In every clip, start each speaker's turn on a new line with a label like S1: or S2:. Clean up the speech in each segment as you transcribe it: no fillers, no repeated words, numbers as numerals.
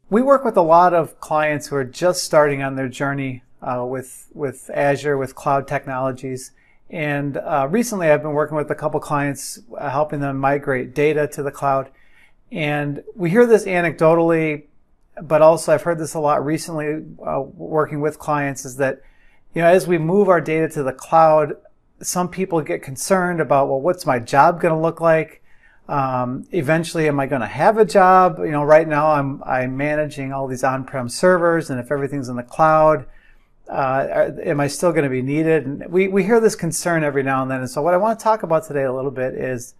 S1: We work with a lot of clients who are just starting on their journey with Azure, with cloud technologies. And recently I've been working with a couple clients helping them migrate data to the cloud. And we hear this anecdotally, but also I've heard this a lot recently working with clients, is that, as we move our data to the cloud, some people get concerned about, well, what's my job going to look like? Eventually, am I going to have a job? Right now I'm managing all these on-prem servers, and if everything's in the cloud, am I still going to be needed? And we hear this concern every now and then. And so what I want to talk about today a little bit is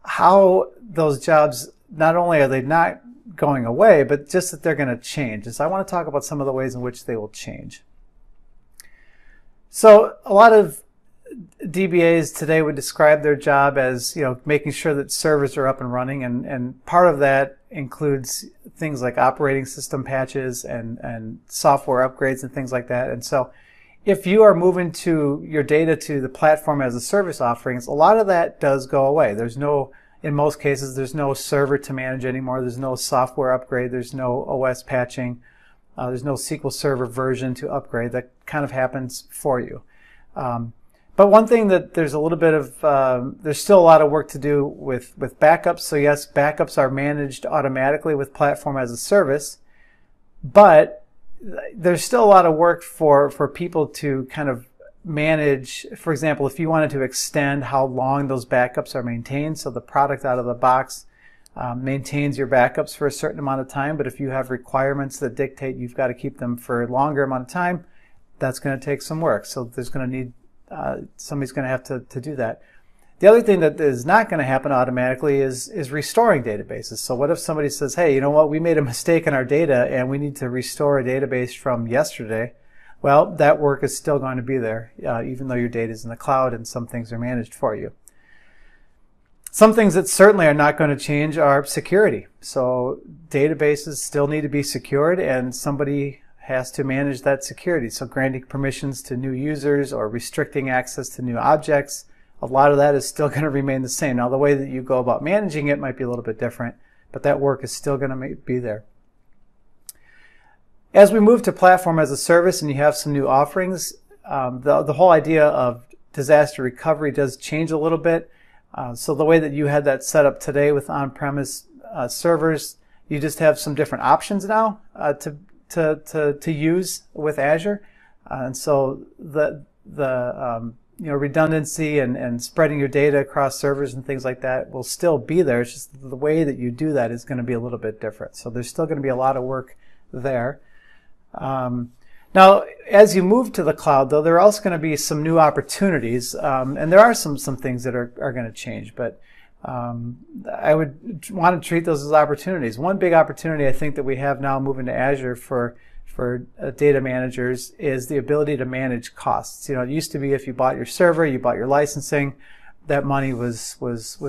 S1: how those jobs, not only are they not going away, but just that they're going to change. And so I want to talk about some of the ways in which they will change. So a lot of DBAs today would describe their job as, making sure that servers are up and running, and part of that includes things like operating system patches and software upgrades and things like that. And so if you are moving your data to the platform as a service offerings, a lot of that does go away. In most cases, there's no server to manage anymore. There's no software upgrade. There's no OS patching. There's no SQL Server version to upgrade. That kind of happens for you. But one thing that there's a little bit of, there's still a lot of work to do with backups. So yes, backups are managed automatically with Platform as a Service, but there's still a lot of work for people to kind of manage. For example, if you wanted to extend how long those backups are maintained, so the product out of the box maintains your backups for a certain amount of time, but if you have requirements that dictate you've got to keep them for a longer amount of time, that's going to take some work. So there's going to need somebody's going to have to do that. The other thing that is not going to happen automatically is restoring databases. So what if somebody says, hey, you know what, we made a mistake in our data and we need to restore a database from yesterday? Well, that work is still going to be there, even though your data is in the cloud and some things are managed for you. Some things that certainly are not going to change are security. So databases still need to be secured, and somebody has to manage that security. So granting permissions to new users or restricting access to new objects, a lot of that is still going to remain the same. Now, the way that you go about managing it might be a little bit different, but that work is still going to be there. As we move to Platform as a Service and you have some new offerings, the whole idea of disaster recovery does change a little bit. So the way that you had that set up today with on-premise servers, you just have some different options now to use with Azure, and so the redundancy and spreading your data across servers and things like that will still be there. It's just the way that you do that is going to be a little bit different. So there's still going to be a lot of work there. Now, as you move to the cloud, though, there are also going to be some new opportunities, and there are some things that are going to change, but I would want to treat those as opportunities. One big opportunity I think that we have now moving to Azure for data managers is the ability to manage costs. It used to be if you bought your server, you bought your licensing, that money was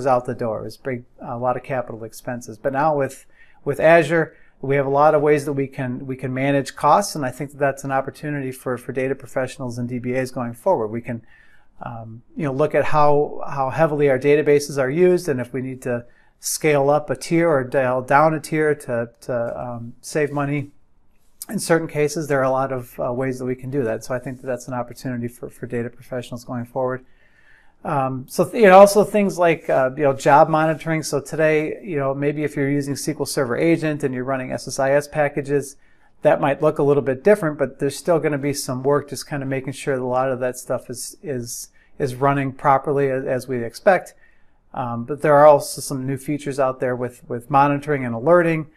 S1: out the door. It was a lot of capital expenses. But now with Azure, we have a lot of ways that we can manage costs, and I think that that's an opportunity for data professionals and DBAs going forward. We can look at how heavily our databases are used, and if we need to scale up a tier or dial down a tier to save money. In certain cases, there are a lot of ways that we can do that. So I think that that's an opportunity for data professionals going forward. Also things like job monitoring. So today, maybe if you're using SQL Server Agent and you're running SSIS packages, that might look a little bit different, but there's still going to be some work just kind of making sure that a lot of that stuff is running properly as we expect. But there are also some new features out there with monitoring and alerting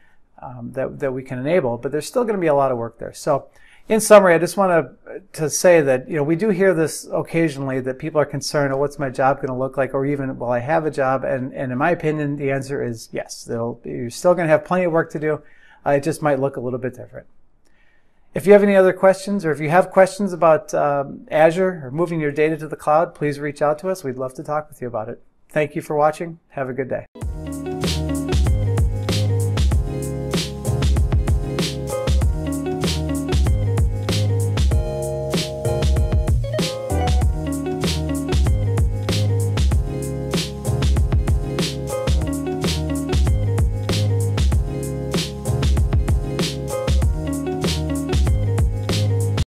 S1: that we can enable, but there's still going to be a lot of work there. So in summary, I just want to say that we do hear this occasionally, that people are concerned, what's my job going to look like, or even, will I have a job? And in my opinion, the answer is yes. You're still going to have plenty of work to do. It just might look a little bit different. If you have any other questions, or if you have questions about Azure or moving your data to the cloud, please reach out to us. We'd love to talk with you about it. Thank you for watching. Have a good day.